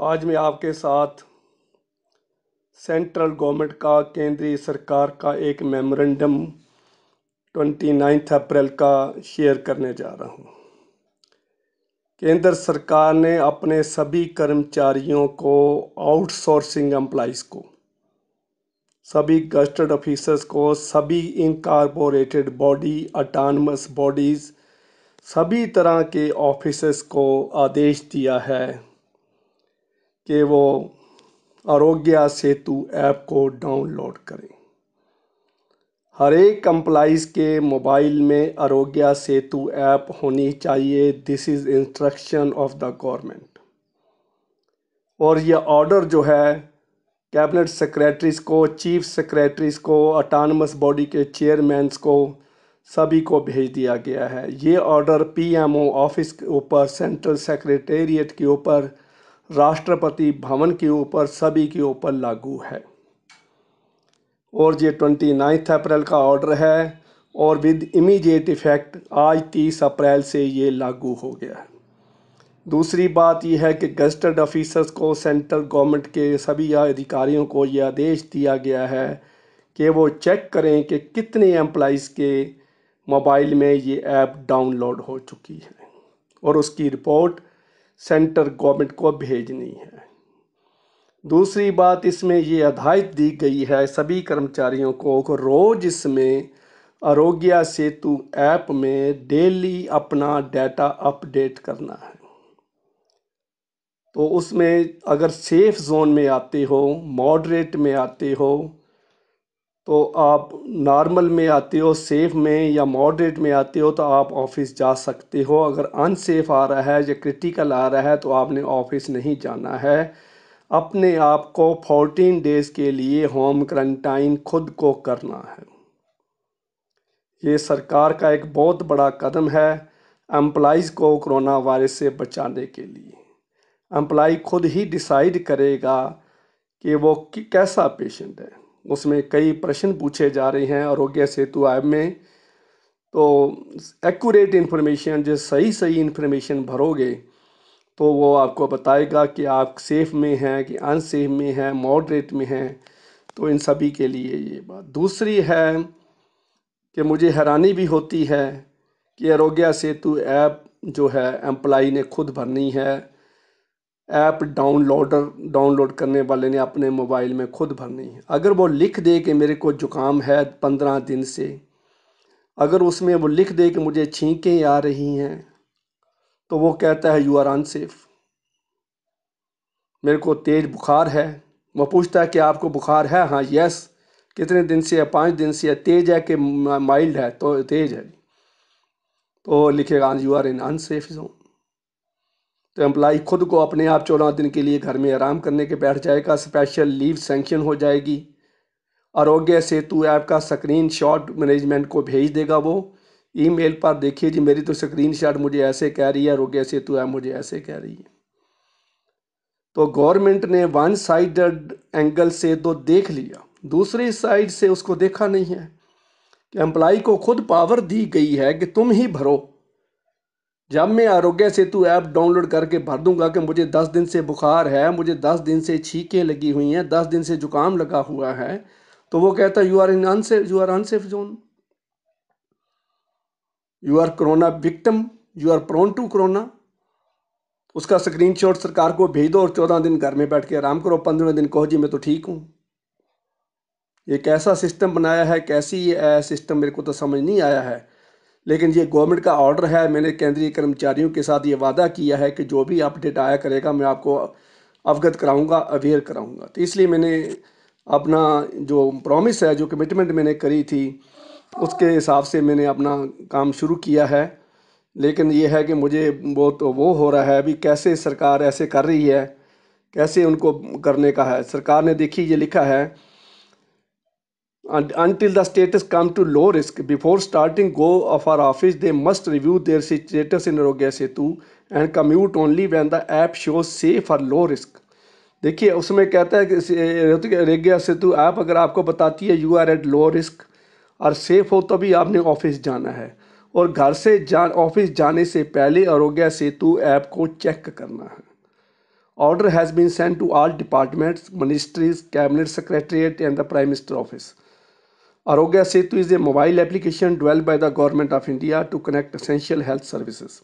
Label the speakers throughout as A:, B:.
A: आज मैं आपके साथ सेंट्रल गवर्नमेंट का केंद्रीय सरकार का एक मेमोरेंडम 29 अप्रैल का शेयर करने जा रहा हूँ। केंद्र सरकार ने अपने सभी कर्मचारियों को, आउटसोर्सिंग एम्प्लॉइज़ को, सभी गज़टेड ऑफिसर्स को, सभी इनकॉर्पोरेटेड बॉडी, ऑटोनमस बॉडीज़, सभी तरह के ऑफिसर्स को आदेश दिया है कि वो आरोग्य सेतु ऐप को डाउनलोड करें। हर एक एम्प्लॉइज़ के मोबाइल में आरोग्य सेतु ऐप होनी चाहिए। This is instruction of the government. और यह ऑर्डर जो है कैबिनेट सेक्रेटरीज़ को, चीफ सेक्रेटरीज़ को, ऑटोनमस बॉडी के चेयरमैन्स को, सभी को भेज दिया गया है। ये ऑर्डर पीएमओ ऑफिस के ऊपर, सेंट्रल सेक्रेटेरिएट के ऊपर, राष्ट्रपति भवन के ऊपर, सभी के ऊपर लागू है। और ये 29 अप्रैल का ऑर्डर है और विद इमीडिएट इफ़ेक्ट आज 30 अप्रैल से ये लागू हो गया है। दूसरी बात यह है कि गज़टेड ऑफिसर्स को, सेंट्रल गवर्नमेंट के सभी अधिकारियों को ये आदेश दिया गया है कि वो चेक करें कि कितने एम्प्लॉइज़ के मोबाइल में ये ऐप डाउनलोड हो चुकी है और उसकी रिपोर्ट सेंट्रल गवर्नमेंट को भेजनी है। दूसरी बात, इसमें ये हिदायत दी गई है सभी कर्मचारियों को रोज़ इसमें आरोग्य सेतु ऐप में डेली अपना डाटा अपडेट करना है। तो उसमें अगर सेफ जोन में आते हो, मॉडरेट में आते हो, तो आप नॉर्मल में आते हो, सेफ में या मॉडरेट में आते हो तो आप ऑफिस जा सकते हो। अगर अनसेफ आ रहा है या क्रिटिकल आ रहा है तो आपने ऑफिस नहीं जाना है। अपने आप को 14 डेज़ के लिए होम क्वारंटाइन खुद को करना है। ये सरकार का एक बहुत बड़ा कदम है एम्प्लॉइज़ को कोरोना वायरस से बचाने के लिए। एम्प्लॉय खुद ही डिसाइड करेगा कि वो कैसा पेशेंट है। उसमें कई प्रश्न पूछे जा रहे हैं आरोग्य सेतु ऐप में, तो एक्यूरेट इन्फॉर्मेशन, जो सही इन्फॉर्मेशन भरोगे तो वो आपको बताएगा कि आप सेफ में हैं कि अनसेफ में हैं, मॉडरेट में हैं। तो इन सभी के लिए ये बात। दूसरी है कि मुझे हैरानी भी होती है कि आरोग्य सेतु ऐप जो है एम्प्लॉय ने खुद भरनी है। ऐप डाउनलोड करने वाले ने अपने मोबाइल में खुद भरनी है। अगर वो लिख दे कि मेरे को जुकाम है 15 दिन से, अगर उसमें वो लिख दे कि मुझे छींकें आ रही हैं, तो वो कहता है यू आर अनसेफ। मेरे को तेज़ बुखार है, वो पूछता है कि आपको बुखार है? हाँ, यस। कितने दिन से है? 5 दिन से है। तेज़ है कि माइल्ड है? तो तेज़ है। तो लिखेगा you are in unsafe zone. तो एम्प्लॉय खुद को अपने आप 14 दिन के लिए घर में आराम करने के बैठ जाएगा। स्पेशल लीव सैंक्शन हो जाएगी। आरोग्य सेतु ऐप का स्क्रीन शॉट मैनेजमेंट को भेज देगा वो ईमेल पर, देखिए जी मेरी तो स्क्रीन शॉट मुझे ऐसे कह रही है, आरोग्य सेतु ऐप मुझे ऐसे कह रही है। तो गवर्नमेंट ने वन साइडेड एंगल से तो देख लिया, दूसरी साइड से उसको देखा नहीं है कि एम्प्लॉय को खुद पावर दी गई है कि तुम ही भरो। जब मैं आरोग्य सेतु ऐप डाउनलोड करके भर दूंगा कि मुझे 10 दिन से बुखार है, मुझे 10 दिन से छींकें लगी हुई हैं, 10 दिन से जुकाम लगा हुआ है, तो वो कहता है you are in unsafe, you are unsafe zone, you are corona victim, you are prone to corona. उसका स्क्रीनशॉट सरकार को भेज दो और 14 दिन घर में बैठ के आराम करो। 15वें दिन कहो जी मैं तो ठीक हूँ। ये कैसा सिस्टम बनाया है, कैसी ये सिस्टम, मेरे को तो समझ नहीं आया है। लेकिन ये गवर्नमेंट का ऑर्डर है। मैंने केंद्रीय कर्मचारियों के साथ ये वादा किया है कि जो भी अपडेट आया करेगा मैं आपको अवगत कराऊंगा, अवेयर कराऊंगा। तो इसलिए मैंने अपना जो प्रॉमिस है, जो कमिटमेंट मैंने करी थी, उसके हिसाब से मैंने अपना काम शुरू किया है। लेकिन ये है कि मुझे वो हो रहा है अभी, कैसे सरकार ऐसे कर रही है, कैसे उनको करने का है। सरकार ने देखी ये लिखा है until the status come to low risk before starting go of our office they must review their status in Arogya Setu and commute only when the app shows safe or low risk। देखिए उसमें कहता है कि आरोग्य Setu app अगर आपको बताती है you are at low risk और सेफ हो तभी आपने ऑफिस जाना है। और घर से ऑफिस जाने से पहले आरोग्य सेतु ऐप को चेक करना है। Order has been sent to all departments, ministries, cabinet secretariat and the Prime Minister office. Arogya Setu is a mobile application developed by the Government of India to connect essential health services.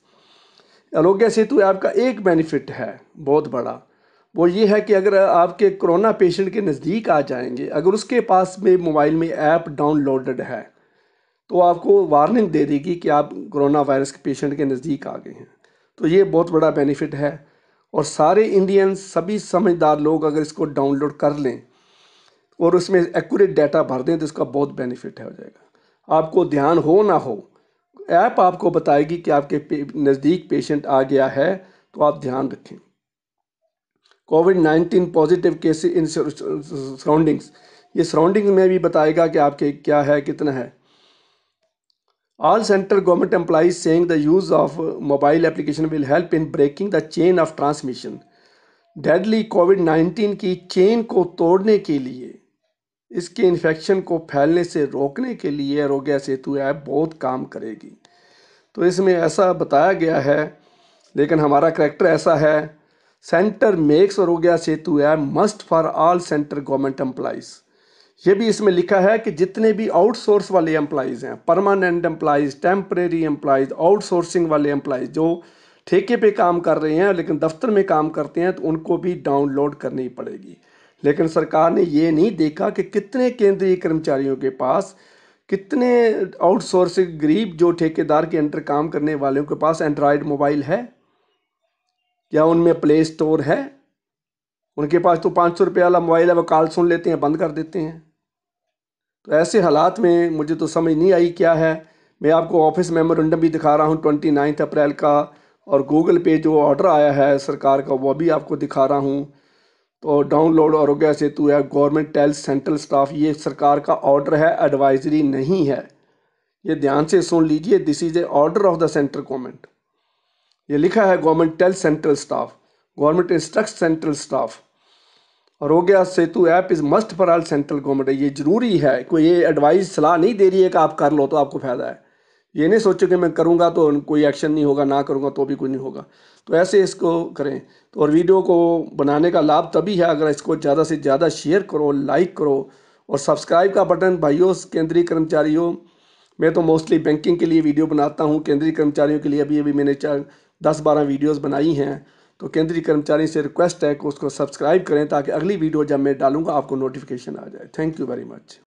A: आरोग्य Setu app का एक benefit है बहुत बड़ा, वो ये है कि अगर आपके कोरोना पेशेंट के नज़दीक आ जाएंगे, अगर उसके पास में मोबाइल में ऐप डाउनलोडेड है तो आपको वार्निंग दे देगी कि आप कोरोना वायरस के पेशेंट के नज़दीक आ गए हैं। तो ये बहुत बड़ा बेनिफिट है और सारे इंडियंस, सभी समझदार लोग अगर इसको डाउनलोड कर लें और उसमें एक्यूरेट डाटा भर दें तो इसका बहुत बेनिफिट हो जाएगा। आपको ध्यान हो ना हो, ऐप आपको बताएगी कि आपके नज़दीक पेशेंट आ गया है, तो आप ध्यान रखें। कोविड-19 पॉजिटिव केस इन सराउंडिंग्स, ये सराउंडिंग में भी बताएगा कि आपके क्या है, कितना है। All central government employees saying the use of mobile application will help in breaking the chain of transmission. Deadly कोविड-19 की चेन को तोड़ने के लिए, इसके इन्फेक्शन को फैलने से रोकने के लिए आरोग्य सेतु ऐप बहुत काम करेगी। तो इसमें ऐसा बताया गया है, लेकिन हमारा करैक्टर ऐसा है, centre makes Aarogya Setu app must for all central government employees. ये भी इसमें लिखा है कि जितने भी आउटसोर्स वाले एम्प्लॉइज़ हैं, permanent employees, temporary employees, outsourcing वाले एम्प्लॉइज़ जो ठेके पे काम कर रहे हैं लेकिन दफ्तर में काम करते हैं, तो उनको भी डाउनलोड करनी पड़ेगी। लेकिन सरकार ने ये नहीं देखा कि कितने केंद्रीय कर्मचारियों के पास, कितने आउटसोर्सिंग गरीब जो ठेकेदार के अंडर काम करने वालों के पास एंड्रॉयड मोबाइल है, या उनमें प्ले स्टोर है। उनके पास तो 500 रुपये वाला मोबाइल है, वो कॉल सुन लेते हैं, बंद कर देते हैं। तो ऐसे हालात में मुझे तो समझ नहीं आई क्या है। मैं आपको ऑफिस मेमोरेंडम भी दिखा रहा हूँ 29 अप्रैल का, और गूगल पे जो ऑर्डर आया है सरकार का वो भी आपको दिखा रहा हूँ। तो डाउनलोड आरोग्य सेतु है, गवर्नमेंट टेल्स सेंट्रल स्टाफ, ये सरकार का ऑर्डर है, एडवाइजरी नहीं है। ये ध्यान से सुन लीजिए, this is a order of the central government. ये लिखा है government tells central staff, government instruct central staff, Aarogya Setu app is must for all central government. ये ज़रूरी है, कोई ये एडवाइस सलाह नहीं दे रही है कि आप कर लो तो आपको फ़ायदा है। ये नहीं सोचो कि मैं करूँगा तो कोई एक्शन नहीं होगा, ना करूँगा तो भी कोई नहीं होगा। तो ऐसे इसको करें। तो और वीडियो को बनाने का लाभ तभी है अगर इसको ज़्यादा से ज़्यादा शेयर करो, लाइक करो, और सब्सक्राइब का बटन भाइयों, केंद्रीय कर्मचारियों, मैं तो मोस्टली बैंकिंग के लिए वीडियो बनाता हूँ, केंद्रीय कर्मचारियों के लिए अभी अभी मैंने 10-12 वीडियोस बनाई हैं। तो केंद्रीय कर्मचारी से रिक्वेस्ट है कि उसको सब्सक्राइब करें ताकि अगली वीडियो जब मैं डालूंगा आपको नोटिफिकेशन आ जाए। Thank you very much.